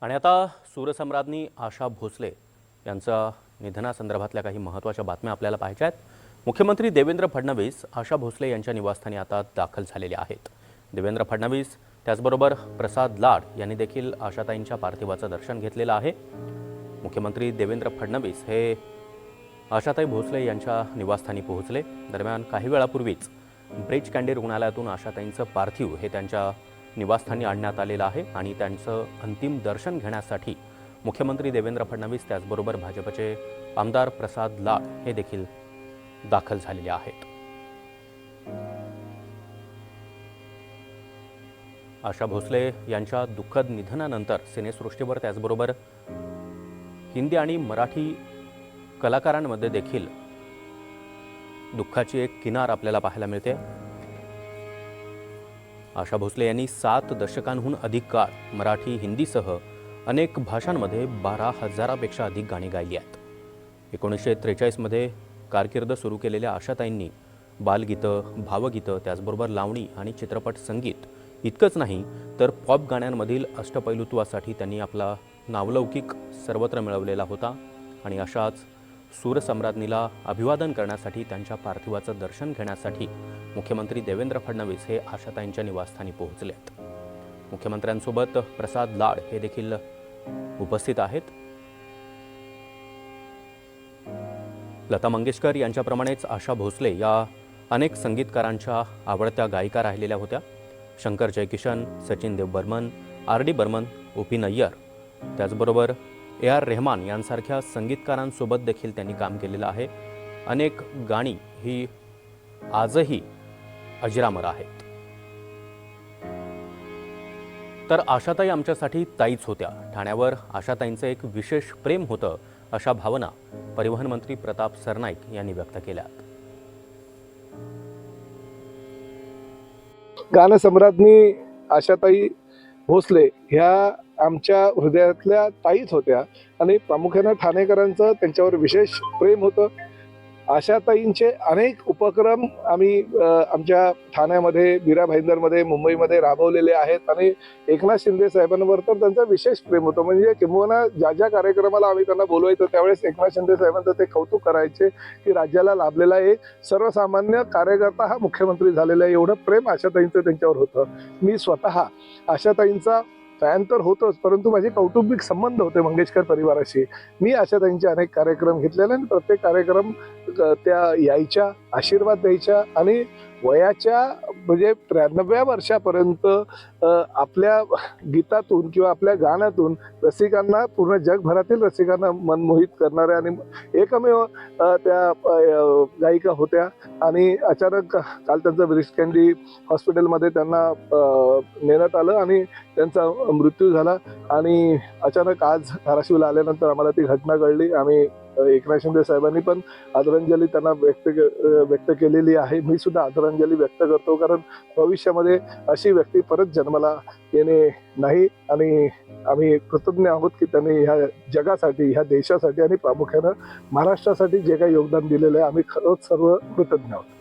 आणि आता सूरसम्राज्ञी आशा भोसले यांच्या निधनासंदर्भातल्या काही महत्त्वाच्या बातम्या आपल्याला पाहायच्या आहेत। मुख्यमंत्री देवेंद्र फडणवीस आशा भोसले यांच्या निवासस्थानी आता दाखल झालेले आहेत। देवेंद्र फडणवीस त्याचबरोबर प्रसाद लाड यांनी देखील आशाताईंच्या पार्थिवाचं दर्शन घेतलेलं आहे। मुख्यमंत्री देवेंद्र फडणवीस हे आशाताई भोसले यांच्या निवासस्थानी पोहोचले। दरम्यान काही वेळापूर्वीच ब्रीच कँडी रुग्णालयातून आशाताईंचं पार्थिव हे त्यांच्या निवासस्थानी आणण्यात आलेलं आहे आणि त्यांचं अंतिम दर्शन घेण्यासाठी मुख्यमंत्री देवेंद्र फडणवीस त्याचबरोबर भाजपचे आमदार प्रसाद लाड हे देखील दाखल झालेले आहेत। आशा भोसले यांच्या दुःखद निधनानंतर सिनेसृष्टीवर त्याचबरोबर हिंदी आणि मराठी कलाकारांमध्ये देखील दुःखाची एक किनार आपल्याला पाहायला मिळते। आशा भोसले यांनी 7 दशकांहून अधिक काळ मराठी हिंदीसह अनेक भाषांमध्ये 12,000पेक्षा अधिक गाणी गायली आहेत। 1943 मध्ये कारकीर्द सुरू केलेल्या आशाताईंनी बालगीतं, भावगीतं, त्याचबरोबर लावणी आणि चित्रपट संगीत इतकंच नाही तर पॉप गाण्यांमधील अष्टपैलुत्वासाठी त्यांनी आपला नावलौकिक सर्वत्र मिळवलेला होता। आणि अशाच सूरसम्राज्ञीला अभिवादन करण्यासाठी त्यांच्या पार्थिवाचं दर्शन घेण्यासाठी मुख्यमंत्री देवेंद्र फडणवीस हे आशाताईंच्या निवासस्थानी पोहोचले आहेत। मुख्यमंत्र्यांसोबत प्रसाद लाड हे देखील उपस्थित आहेत। लता मंगेशकर यांच्याप्रमाणेच आशा भोसले या अनेक संगीतकारांच्या आवडत्या गायिका राहिलेल्या होत्या। शंकर जयकिशन, सचिन देव बर्मन, आर.डी. बर्मन, ओ.पी. नय्यर, त्याचबरोबर ए.आर. रेहमान यांसारख्या संगीतकारांसोबत देखील त्यांनी काम केलेलं आहे। अनेक गाणी ही आजही अजरामर आहेत। तर आशाताई आमच्यासाठी ताईच होत्या। ठाण्यावर आशाताईंचं एक विशेष प्रेम होतं, अशा भावना परिवहन मंत्री प्रताप सरनाईक यांनी व्यक्त केल्या। गानसम्राज्ञी आशाताई भोसले ह्या आमच्या हृदयातल्या ताईच होत्या आणि प्रामुख्याने ठाणेकरांचं त्यांच्यावर विशेष प्रेम होतं। आशाताईंचे अनेक उपक्रम आम्ही आमच्या ठाण्यामध्ये, मीरा भाईंदरमध्ये, मुंबईमध्ये राबवलेले आहेत आणि एकनाथ शिंदे साहेबांवर तर त्यांचं विशेष प्रेम होतं। म्हणजे किंबहुना ज्या ज्या कार्यक्रमाला आम्ही त्यांना बोलवायचो त्यावेळेस एकनाथ शिंदे साहेबांचं ते कौतुक करायचे की राज्याला लाभलेला एक सर्वसामान्य कार्यकर्ता हा मुख्यमंत्री झालेला आहे, एवढं प्रेम आशाताईंचं त्यांच्यावर होतं। मी स्वतः आशाताईंचा फॅन तर होतोच, परंतु माझे कौटुंबिक संबंध होते मंगेशकर परिवाराशी। मी आशाताईंचे अनेक कार्यक्रम घेतलेले आणि प्रत्येक कार्यक्रम त्या यायच्या, आशीर्वाद द्यायच्या आणि वयाच्या म्हणजे 93व्या वर्षापर्यंत आपल्या गीतातून किंवा आपल्या गाण्यातून रसिकांना, पूर्ण जगभरातील रसिकांना मनमोहित करणाऱ्या आणि एकमेव त्या गायिका होत्या। आणि अचानक काल त्यांचं ब्रीच कँडी हॉस्पिटलमध्ये त्यांना नेण्यात आलं आणि त्यांचा मृत्यू झाला। आणि अचानक आज धाराशिवला आल्यानंतर आम्हाला ती घटना कळली। आम्ही एकनाथ शिंदे साहेबांनी पण आदरांजली त्यांना व्यक्त केलेली आहे। मी सुद्धा आदरांजली व्यक्त करतो, कारण भविष्यामध्ये अशी व्यक्ती परत जन्माला येणे नाही आणि आम्ही कृतज्ञ आहोत की त्यांनी ह्या जगासाठी, ह्या देशासाठी आणि प्रामुख्यानं महाराष्ट्रासाठी जे काही योगदान दिलेलं आहे, आम्ही खरंच सर्व कृतज्ञ आहोत।